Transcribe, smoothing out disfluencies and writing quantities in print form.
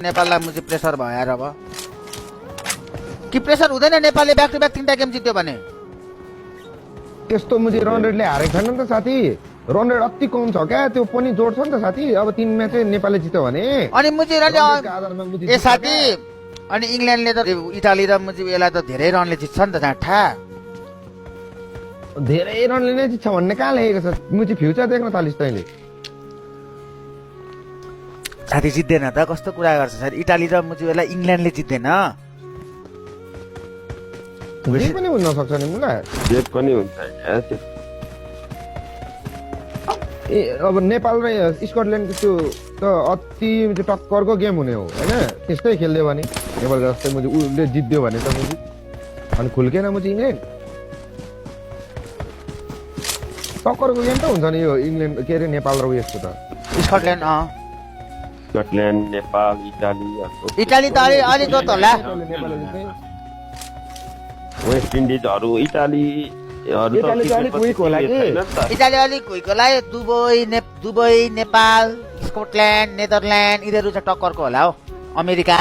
नेपाललाई मुझे प्रेसर भयो र अब कि प्रेसर हुँदैन नेपालले ब्याक टु ब्याक 3टा गेम जित्यो भने त्यस्तो मुझे रन रेटले हारेको छैन नि त साथी रन रेट अति कम छ क्या त्यो पनि जोड्छ नि त साथी अब 3 म्याच नेपालले जित्यो भने अनि मुझे ए साथी अनि इंग्ल्यान्डले त इटाली र मुझे यसलाई त धेरै रनले जित्छ नि त झाठा धेरै रनले नै जित्छ भन्ने कहाँ लेखेको छ मुझे फ्युचर देख्न थालिस् तैँले साथी जित्दैन त कस्तो कुरा गर्छ साथी इटाली र मुझे यसलाई इंग्ल्यान्डले जित्दैन जे पनि हुन सक्छ नि मुला जे पनि हुन्छ ए अब नेपाल र स्कटल्यान्डको त्यो त अति टक्करको गेम हुने हो हैन त्यस्तै खेल्दियो भने नेपाल जस्तै मुझे उले जित्दियो भने त मुझे अनि खुल्केन मुझे इंग्ल्यान्ड टक्करको गेम त हुन्छ नि यो इंग्ल्यान्ड के रे नेपाल र उयसको त स्कटल्यान्ड स्कटल्यान्ड नेपाल इटाली त अलि जोत होला वेस्ट इन्डिजहरु इटाली अलिक क्विक होला कि इटाली अलिक क्विक होला दुबई नेपाल स्कटल्यान्ड नेदरल्यान्ड यिनीहरू चाहिँ टक्करको होला हो अमेरिका